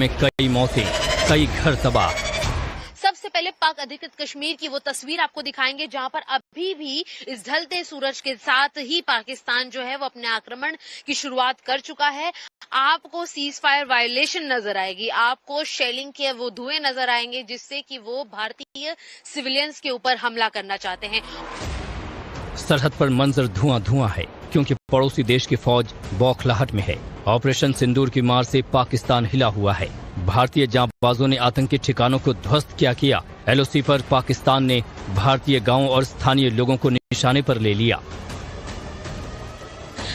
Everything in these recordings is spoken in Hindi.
में कई मौतें, कई घर तबाह। सबसे पहले पाक अधिकृत कश्मीर की वो तस्वीर आपको दिखाएंगे जहां पर अभी भी इस ढलते सूरज के साथ ही पाकिस्तान जो है वो अपने आक्रमण की शुरुआत कर चुका है। आपको सीज फायर वायलेशन नजर आएगी, आपको शेलिंग के वो धुएं नजर आएंगे जिससे कि वो भारतीय सिविलियंस के ऊपर हमला करना चाहते हैं। सरहद पर मंजर धुआं धुआं है क्योंकि पड़ोसी देश की फौज बौखलाहट में है। ऑपरेशन सिंदूर की मार से पाकिस्तान हिला हुआ है। भारतीय जांबाजों ने आतंकी ठिकानों को ध्वस्त किया। एलओसी पर पाकिस्तान ने भारतीय गांवों और स्थानीय लोगों को निशाने पर ले लिया।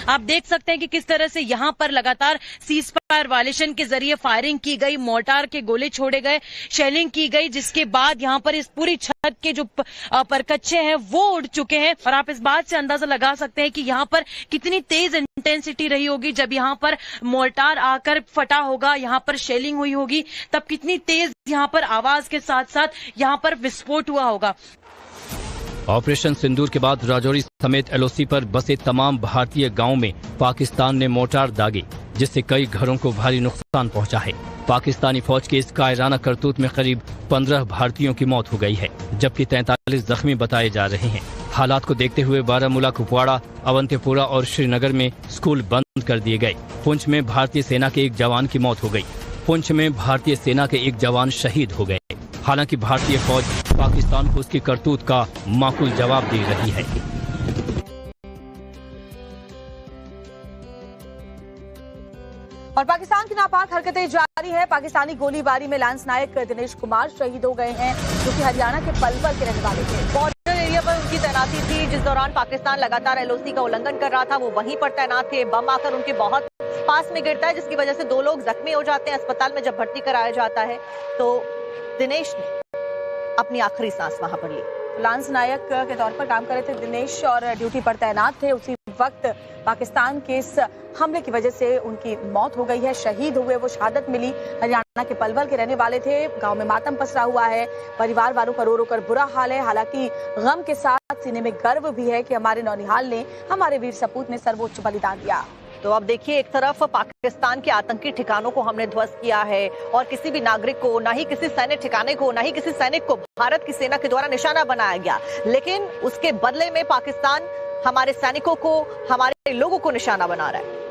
आप देख सकते हैं कि किस तरह से यहाँ पर लगातार सीज फायर वायलेशन के जरिए फायरिंग की गई, मोर्टार के गोले छोड़े गए, शेलिंग की गई, जिसके बाद यहाँ पर इस पूरी छत के जो परकच्चे हैं वो उड़ चुके हैं। और आप इस बात से अंदाजा लगा सकते हैं कि यहाँ पर कितनी तेज इंटेंसिटी रही होगी जब यहाँ पर मोर्टार आकर फटा होगा, यहाँ पर शेलिंग हुई होगी, तब कितनी तेज यहाँ पर आवाज के साथ साथ यहाँ पर विस्फोट हुआ होगा। ऑपरेशन सिंदूर के बाद राजौरी समेत एलओसी पर बसे तमाम भारतीय गांवों में पाकिस्तान ने मोर्टार दागे, जिससे कई घरों को भारी नुकसान पहुंचा है। पाकिस्तानी फौज के इस कायराना करतूत में करीब 15 भारतीयों की मौत हो गई है, जबकि 43 जख्मी बताए जा रहे हैं। हालात को देखते हुए बारामूला, कुपवाड़ा, अवंतीपुरा और श्रीनगर में स्कूल बंद कर दिए गए। पुंछ में भारतीय सेना के एक जवान की मौत हो गई। पुंछ में भारतीय सेना के एक जवान शहीद हो गए। हालांकि भारतीय फौज पाकिस्तान को उसकी करतूत का माकूल जवाब दे रही है। और पाकिस्तान की नापाक हरकतें जारी है। पाकिस्तानी गोलीबारी में लांस नायक दिनेश कुमार शहीद हो गए हैं, जो कि हरियाणा के पलवल के रहने वाले थे। बॉर्डर एरिया पर उनकी तैनाती थी। जिस दौरान पाकिस्तान लगातार एलओसी का उल्लंघन कर रहा था, वो वहीं पर तैनात थे। बम आकर उनके बहुत पास में गिरता है, जिसकी वजह से 2 लोग जख्मी हो जाते हैं। अस्पताल में जब भर्ती कराया जाता है तो दिनेश ने अपनी आखिरी सांस वहां पर ली। लांस नायक के तौर पर काम कर रहे थे दिनेश और ड्यूटी पर तैनात थे। उसी वक्त पाकिस्तान के इस हमले की वजह से उनकी मौत हो गई है, शहीद हुए, वो शहादत मिली। हरियाणा के पलवल के रहने वाले थे। गांव में मातम पसरा हुआ है, परिवार वालों का रो रो कर बुरा हाल है। हालांकि गम के साथ सीने में गर्व भी है कि हमारे नौनिहाल ने, हमारे वीर सपूत ने सर्वोच्च बलिदान दिया। तो अब देखिए, एक तरफ पाकिस्तान के आतंकी ठिकानों को हमने ध्वस्त किया है और किसी भी नागरिक को, ना ही किसी सैन्य ठिकाने को, ना ही किसी सैनिक को भारत की सेना के द्वारा निशाना बनाया गया। लेकिन उसके बदले में पाकिस्तान हमारे सैनिकों को, हमारे लोगों को निशाना बना रहा है।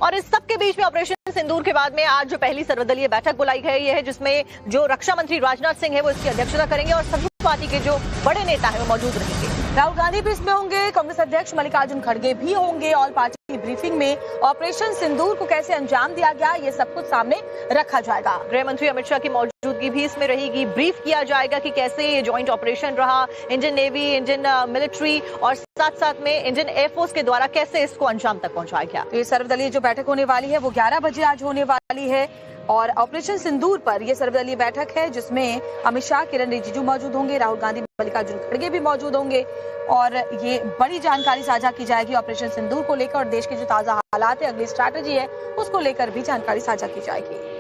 और इस सब के बीच में ऑपरेशन सिंदूर के बाद में आज जो पहली सर्वदलीय बैठक बुलाई गई है, जिसमें जो रक्षा मंत्री राजनाथ सिंह है वो इसकी अध्यक्षता करेंगे और सभी पार्टी के जो बड़े नेता है वो मौजूद रहेंगे। राहुल गांधी भी इसमें होंगे, कांग्रेस अध्यक्ष मल्लिकार्जुन खड़गे भी होंगे। ऑल पार्टी की ब्रीफिंग में ऑपरेशन सिंदूर को कैसे अंजाम दिया गया, ये सब कुछ सामने रखा जाएगा। गृह मंत्री अमित शाह की मौजूदगी भी इसमें रहेगी। ब्रीफ किया जाएगा कि कैसे ये ज्वाइंट ऑपरेशन रहा, इंडियन नेवी, इंडियन मिलिट्री और साथ साथ में इंडियन एयरफोर्स के द्वारा कैसे इसको अंजाम तक पहुंचाया गया। तो ये सर्वदलीय जो बैठक होने वाली है वो 11 बजे आज होने वाली है। और ऑपरेशन सिंदूर पर यह सर्वदलीय बैठक है, जिसमें अमित शाह, किरण रिजिजू मौजूद होंगे, राहुल गांधी, मल्लिकार्जुन खड़गे भी मौजूद होंगे। और ये बड़ी जानकारी साझा की जाएगी ऑपरेशन सिंदूर को लेकर, और देश के जो ताजा हालात है, अगली स्ट्रैटेजी है, उसको लेकर भी जानकारी साझा की जाएगी।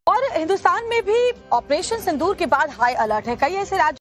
और हिंदुस्तान में भी ऑपरेशन सिंदूर के बाद हाई अलर्ट है। कई ऐसे राज्य